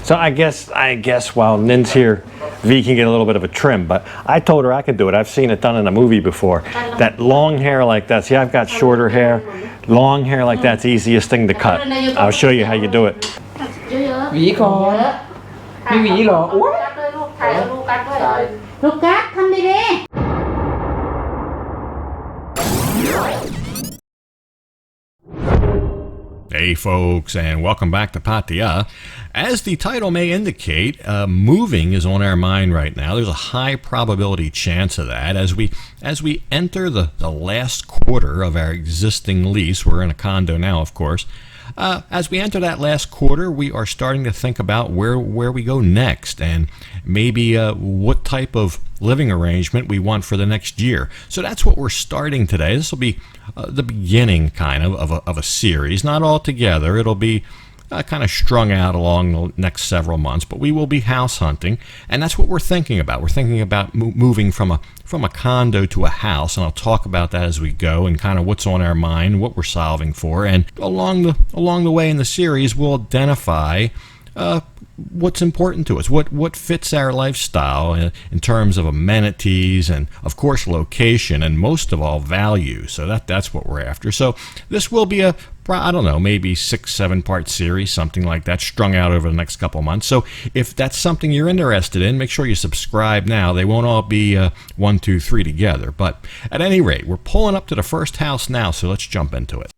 So I guess while Nin's here, V can get a little bit of a trim, but I told her I could do it. I've seen it done in a movie before. That long hair like that, see, I've got shorter hair. Long hair like that's the easiest thing to cut. I'll show you how you do it. หวีก่อนไม่หวีหรอโอ๊ย ลูกกัดทำดี Hey folks, and welcome back to Pattaya. As the title may indicate, moving is on our mind right now. There's a high probability chance of that as we enter the last quarter of our existing lease. We're in a condo now, of course. As we enter that last quarter, we are starting to think about where we go next and maybe what type of living arrangement we want for the next year. So that's what we're starting today. This will be the beginning kind of a series, not all together. It'll be kind of strung out along the next several months, but we will be house hunting, and that's what we're thinking about. We're thinking about moving from a condo to a house, and I'll talk about that as we go and kind of what's on our mind, what we're solving for, and along the way in the series, we'll identify what's important to us, what fits our lifestyle in terms of amenities and, of course, location, and most of all, value. So that's what we're after. So this will be I don't know, maybe 6-7 part series, something like that, strung out over the next couple of months. So if that's something you're interested in, make sure you subscribe now. They won't all be 1, 2, 3 together. But at any rate, we're pulling up to the first house now, so let's jump into it.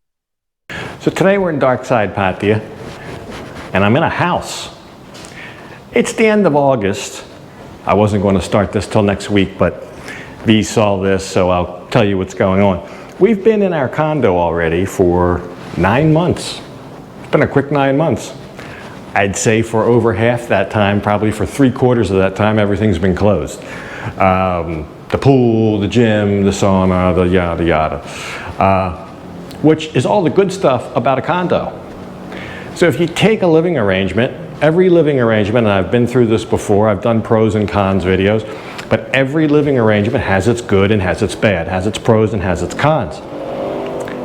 So today we're in Darkside, Pattaya, and I'm in a house. It's the end of August. I wasn't going to start this till next week, but V saw this, so I'll tell you what's going on. We've been in our condo already for 9 months. It's been a quick 9 months. I'd say for over half that time, probably for 3/4 of that time, everything's been closed. The pool, the gym, the sauna, the yada yada, which is all the good stuff about a condo. So if you take a living arrangement, every living arrangement, and I've been through this before, I've done pros and cons videos, but every living arrangement has its good and has its bad, has its pros and has its cons.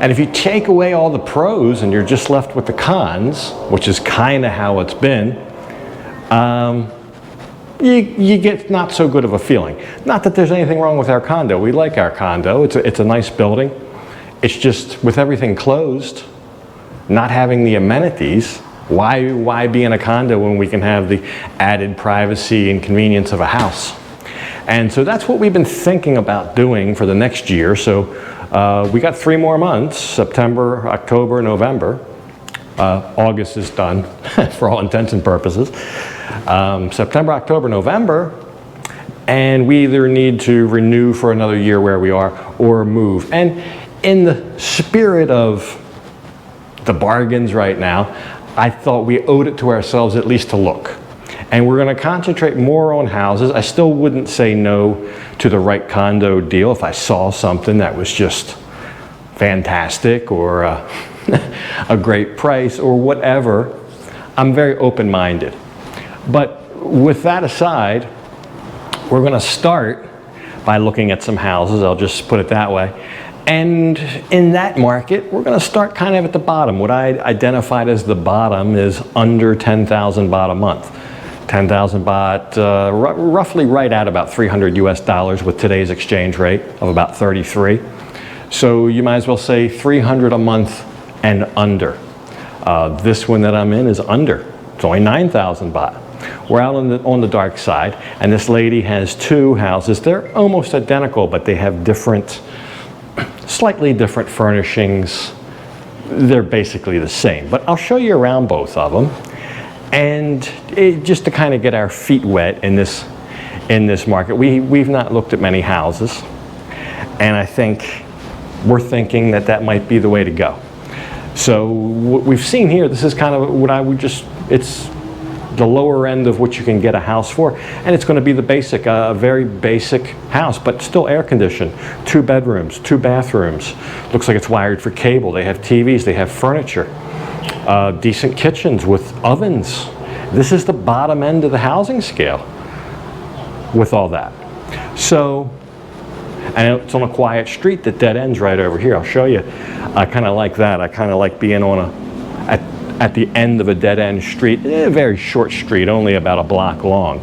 And if you take away all the pros and you're just left with the cons, which is kind of how it's been, you get not so good of a feeling. Not that there's anything wrong with our condo. We like our condo. It's a nice building. It's just with everything closed, not having the amenities, why be in a condo when we can have the added privacy and convenience of a house? And so that's what we've been thinking about doing for the next year. So we got 3 more months, September, October, November. August is done for all intents and purposes. September, October, November, and we either need to renew for another year where we are or move. And in the spirit of the bargains right now, I thought we owed it to ourselves at least to look. And we're going to concentrate more on houses. I still wouldn't say no to the right condo deal if I saw something that was just fantastic or a great price or whatever. I'm very open-minded. But with that aside, we're going to start by looking at some houses. I'll just put it that way. And in that market, we're going to start kind of at the bottom. What I identified as the bottom is under 10,000 baht a month. 10,000 baht, roughly right at about $300 US with today's exchange rate of about 33. So you might as well say 300 a month and under. This one that I'm in is under. It's only 9,000 baht. We're out on the dark side, and this lady has 2 houses. They're almost identical, but they have slightly different furnishings. They're basically the same, but I'll show you around both of them. And just to kind of get our feet wet in this market, we've not looked at many houses, and I think we're thinking that might be the way to go. So what we've seen here, this is kind of what it's the lower end of what you can get a house for, and it's going to be the basic, a very basic house, but still air conditioned. 2 bedrooms, 2 bathrooms. Looks like it's wired for cable. They have TVs. They have furniture. Decent kitchens with ovens. This is the bottom end of the housing scale with all that. So, and it's on a quiet street that dead ends right over here. I'll show you. I kind of like that. I kind of like being on at the end of a dead-end street, a very short street, only about a block long.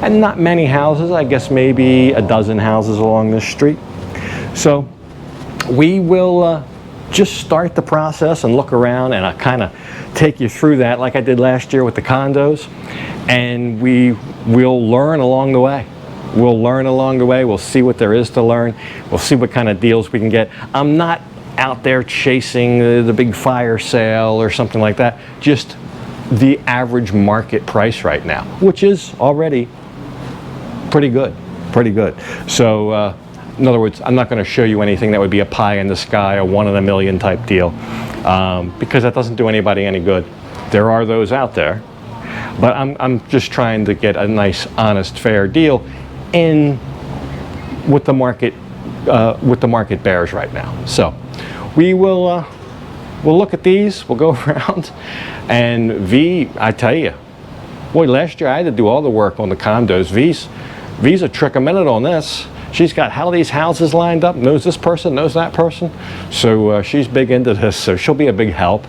And not many houses, I guess maybe a dozen houses along this street. So we will just start the process and look around, and I'll kind of take you through that like I did last year with the condos, and we'll learn along the way. We'll learn along the way. We'll see what there is to learn. We'll see what kind of deals we can get. I'm not out there chasing the big fire sale or something like that. Just the average market price right now, which is already pretty good, pretty good. So in other words, I'm not going to show you anything that would be a pie in the sky, a 1 in a million type deal, because that doesn't do anybody any good. There are those out there, but I'm just trying to get a nice, honest, fair deal in what the market bears right now. So we will we'll look at these. We'll go around, and V, I tell you, boy, last year I had to do all the work on the condos. V's a trick a minute on this. She's got how these houses lined up, knows this person, knows that person. So she's big into this, so she'll be a big help.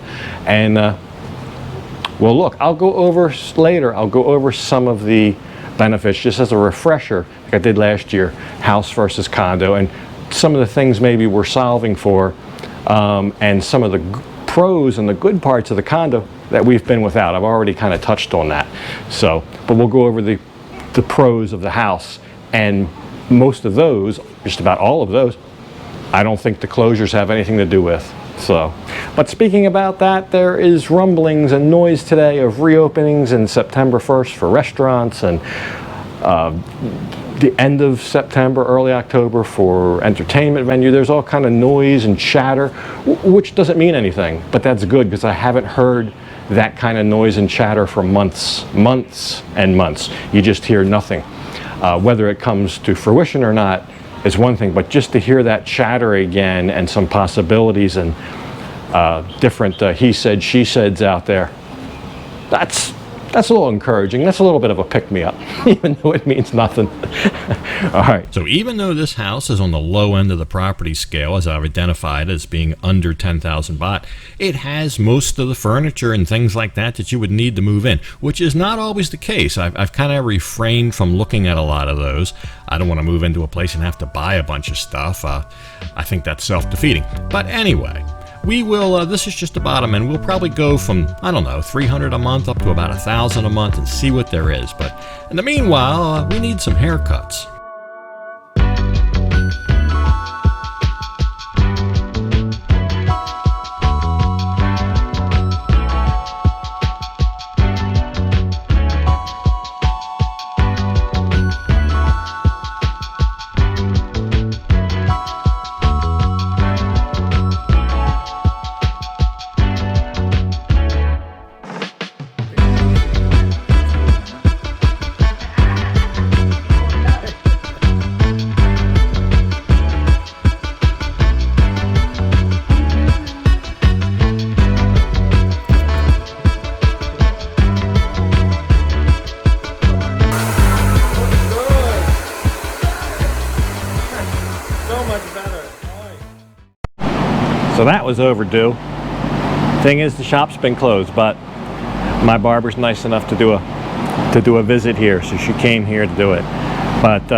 And well, look, I'll go over later, I'll go over some of the benefits just as a refresher, like I did last year, house versus condo, and some of the things maybe we're solving for, and some of the pros and the good parts of the condo that we've been without. I've already kind of touched on that. So, but we'll go over the pros of the house, and most of those, just about all of those, I don't think the closures have anything to do with. So, but speaking about that, there is rumblings and noise today of reopenings in September 1st for restaurants, and the end of September, early October for entertainment venue. There's all kind of noise and chatter, which doesn't mean anything, but that's good because I haven't heard that kind of noise and chatter for months and months. You just hear nothing. Whether it comes to fruition or not is one thing, but just to hear that chatter again and some possibilities and different he said, she saids out there, that's a little encouraging. That's a little bit of a pick-me-up, even though it means nothing. All right. So even though this house is on the low end of the property scale, as I've identified as being under 10,000 baht, it has most of the furniture and things like that that you would need to move in, which is not always the case. I've kind of refrained from looking at a lot of those. I don't want to move into a place and have to buy a bunch of stuff. I think that's self-defeating. But anyway, we will, this is just the bottom end. We'll probably go from, I don't know, 300 a month up to about 1,000 a month and see what there is. But in the meanwhile, we need some haircuts. So that was overdue. Thing is, the shop's been closed, but my barber's nice enough to do a visit here, so she came here to do it. But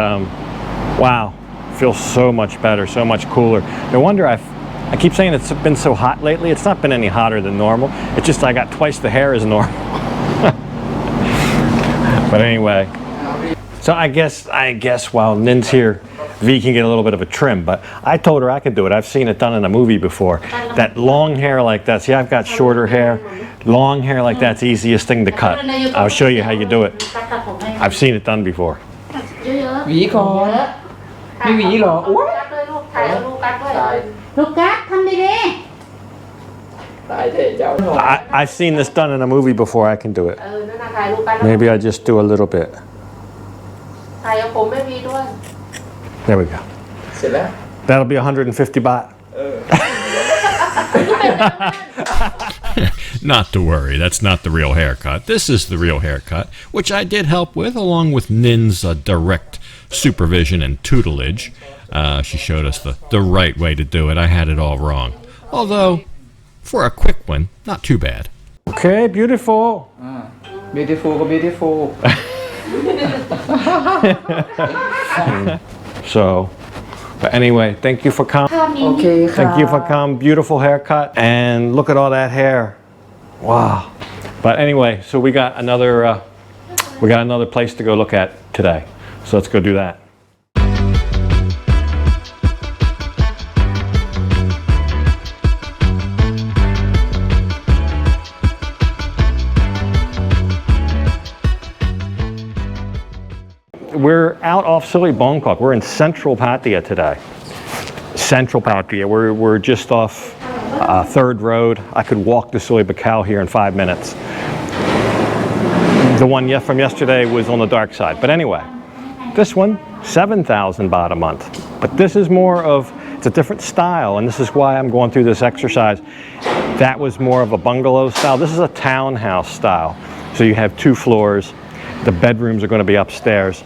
wow, feels so much better, so much cooler. No wonder I keep saying it's been so hot lately. It's not been any hotter than normal. It's just I got twice the hair as normal. But anyway, so I guess while Nin's here, V can get a little bit of a trim, but I told her I could do it. I've seen it done in a movie before. That long hair like that, see, I've got shorter hair. Long hair like that's the easiest thing to cut. I'll show you how you do it. I've seen it done before. หวีก่อนไม่หวีหรออุ๊ย ลูกกัดทำดี ตายเถอะเจ้า I've seen this done in a movie before. I can do it. นั่นน่ะถ่ายลูกกัด Maybe I just do a little bit. ถ่ายกับผมไม่มีด้วย There we go. เสร็จแล้ว That'll be 150 baht. Not to worry, that's not the real haircut. This is the real haircut, which I did help with, along with Nin's direct supervision and tutelage. She showed us the right way to do it. I had it all wrong. Although, for a quick one, not too bad. Okay, beautiful. beautiful ก็ beautiful So, but anyway, thank you for coming. โอเคค่ะ Thank you for coming. Beautiful haircut. And look at all that hair. Wow. But anyway, so we got another place to go look at today. So let's go do that. We're out off Silly Bangkok. We're in central Pattaya today. Central Pattaya. We're just off 3rd Road. I could walk to Silly Bacau here in 5 minutes. The one from yesterday was on the dark side. But anyway, this one, 7,000 baht a month. But this is more of, it's a different style, and this is why I'm going through this exercise. That was more of a bungalow style. This is a townhouse style. So you have 2 floors. The bedrooms are going to be upstairs.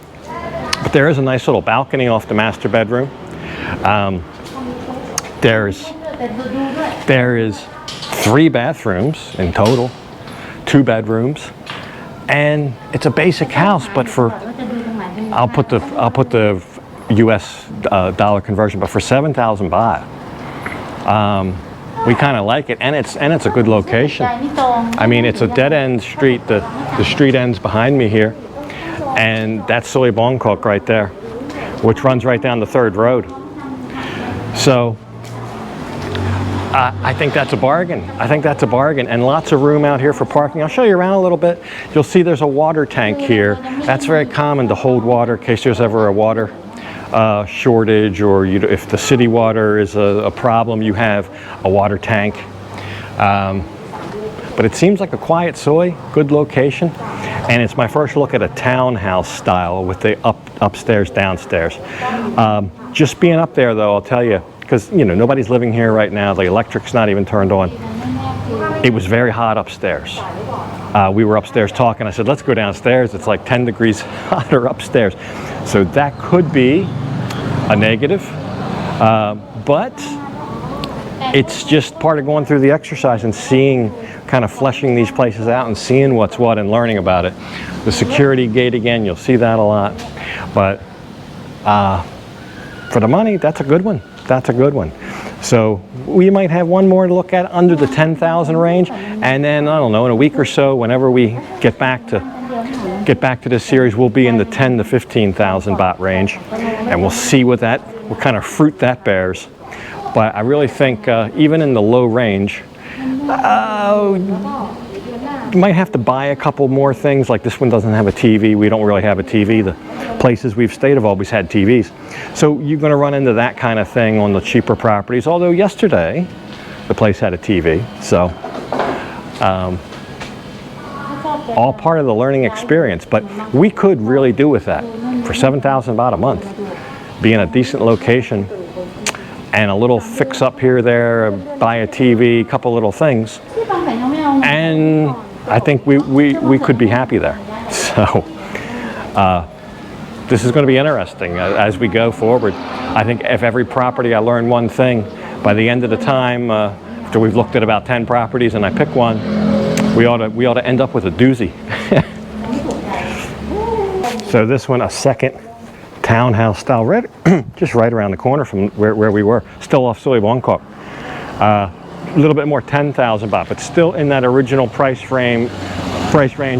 But there is a nice little balcony off the master bedroom. There is 3 bathrooms in total, 2 bedrooms, and it's a basic house. But for I'll put the U.S. Dollar conversion, but for 7,000 baht, we kind of like it, and it's a good location. I mean, it's a dead-end street. The street ends behind me here, and that's Silly Bangkok right there, which runs right down the 3rd Road. So I think that's a bargain. I think that's a bargain, and lots of room out here for parking. I'll show you around a little bit. You'll see there's a water tank here. That's very common to hold water in case there's ever a water shortage, or if the city water is a problem, you have a water tank. But it seems like a quiet soy, good location, and it's my first look at a townhouse style with the upstairs, downstairs. Just being up there, though, I'll tell you, because nobody's living here right now. The electric's not even turned on. It was very hot upstairs. We were upstairs talking. I said, let's go downstairs. It's like 10 degrees hotter upstairs. So that could be a negative, but it's just part of going through the exercise and seeing, kind of fleshing these places out and seeing what's what and learning about it. The security gate again, you'll see that a lot. But for the money, that's a good one. That's a good one. So we might have one more to look at under the 10,000 range, and then I don't know, in a week or so, whenever we get back to this series, we'll be in the 10 to 15,000 baht range, and we'll see what kind of fruit that bears. But I really think even in the low range, you might have to buy a couple more things. Like this one doesn't have a TV. We don't really have a TV. The places we've stayed have always had TVs. So you're going to run into that kind of thing on the cheaper properties. Although yesterday, the place had a TV. So all part of the learning experience. But we could really do with that for 7,000 baht a month. Be in a decent location and a little fix up here or there, buy a TV, a couple little things. And I think we could be happy there. So this is going to be interesting as we go forward. I think if every property I learn one thing, by the end of the time, after we've looked at about 10 properties and I pick one, we ought to end up with a doozy. So this one, a second townhouse style, just right around the corner from where we were, still off Silly Bangkok. A little bit more 10,000 baht, but still in that original price range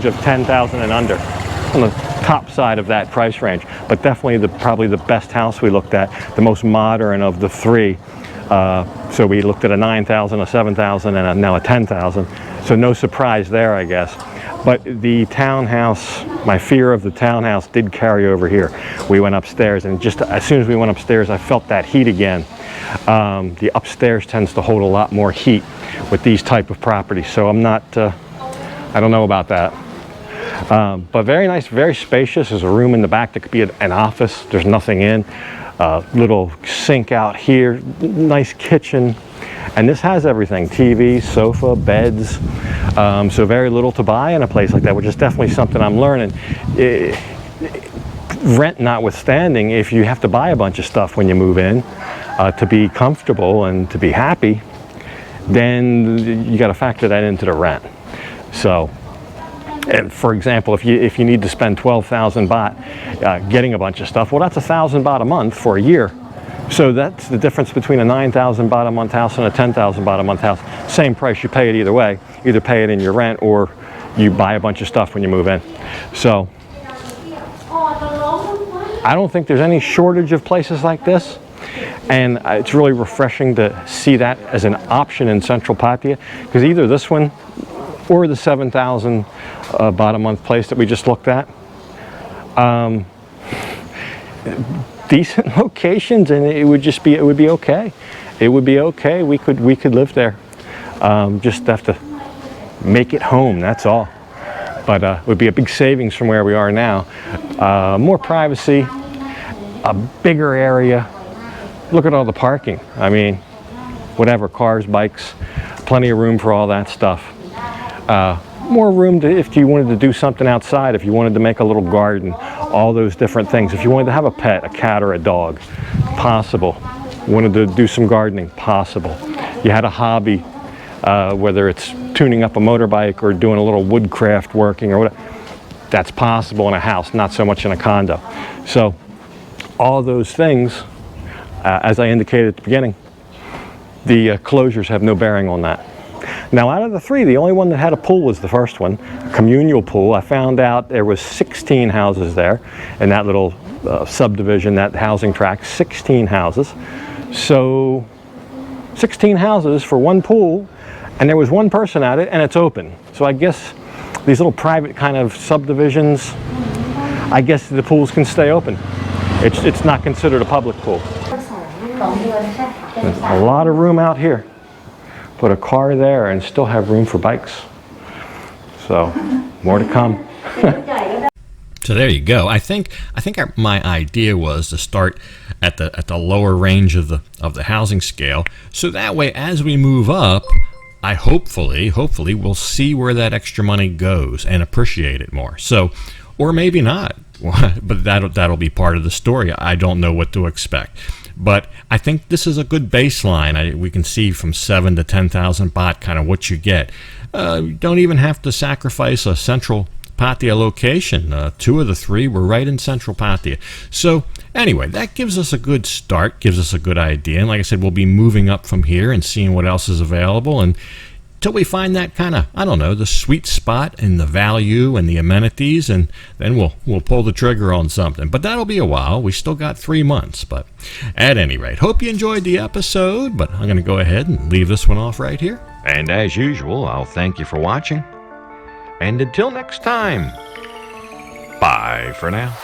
of 10,000 and under, on the top side of that price range. But definitely probably the best house we looked at, the most modern of the 3. So we looked at a 9,000, a 7,000, and now a 10,000. So no surprise there, I guess. But the townhouse, my fear of the townhouse did carry over here. We went upstairs, and just as soon as we went upstairs, I felt that heat again. The upstairs tends to hold a lot more heat with these type of properties. So I don't know about that. But very nice, very spacious. There's a room in the back that could be an office. There's nothing in. Little sink out here, nice kitchen. And this has everything, TV, sofa, beds. So very little to buy in a place like that, which is definitely something I'm learning. Rent notwithstanding, if you have to buy a bunch of stuff when you move in to be comfortable and to be happy, then you got to factor that into the rent. So, and for example, if you need to spend 12,000 baht getting a bunch of stuff, well, that's 1,000 baht a month for a year. So that's the difference between a 9,000 baht a month house and a 10,000 baht a month house. Same price, you pay it either way. Either pay it in your rent or you buy a bunch of stuff when you move in. So I don't think there's any shortage of places like this. And it's really refreshing to see that as an option in Central Pattaya, because either this one or the 7,000 baht a month place that we just looked at, decent locations, and it would be okay. It would be okay. We could live there. Just have to make it home. That's all. But it would be a big savings from where we are now. More privacy, a bigger area. Look at all the parking. I mean, whatever, cars, bikes, plenty of room for all that stuff. More room to, if you wanted to do something outside, if you wanted to make a little garden, all those different things. If you wanted to have a pet, a cat or a dog, possible. Wanted to do some gardening, possible. You had a hobby, whether it's tuning up a motorbike or doing a little woodcraft working or whatever, that's possible in a house, not so much in a condo. So all those things, as I indicated at the beginning, the closures have no bearing on that. Now, out of the three, the only one that had a pool was the first one, a communal pool. I found out there was 16 houses there in that little subdivision, that housing tract, 16 houses. So 16 houses for one pool, and there was one person at it, and it's open. So I guess these little private kind of subdivisions, I guess the pools can stay open. It's not considered a public pool. There's a lot of room out here. Put a car there and still have room for bikes. So, more to come. So there you go. I think my idea was to start at the lower range of the housing scale, so that way as we move up, I hopefully we'll see where that extra money goes and appreciate it more. So, or maybe not, but that'll be part of the story. I don't know what to expect. But I think this is a good baseline. We can see from 7 to 10,000 baht kind of what you get. You don't even have to sacrifice a Central Pattaya location. 2 of the 3 were right in Central Pattaya. So anyway, that gives us a good start, gives us a good idea. And like I said, we'll be moving up from here and seeing what else is available. And till we find that kind of, I don't know, the sweet spot in the value and the amenities, and then we'll pull the trigger on something. But that'll be a while. We still got 3 months. But at any rate, hope you enjoyed the episode, but I'm going to go ahead and leave this one off right here. And as usual, I'll thank you for watching. And until next time, bye for now.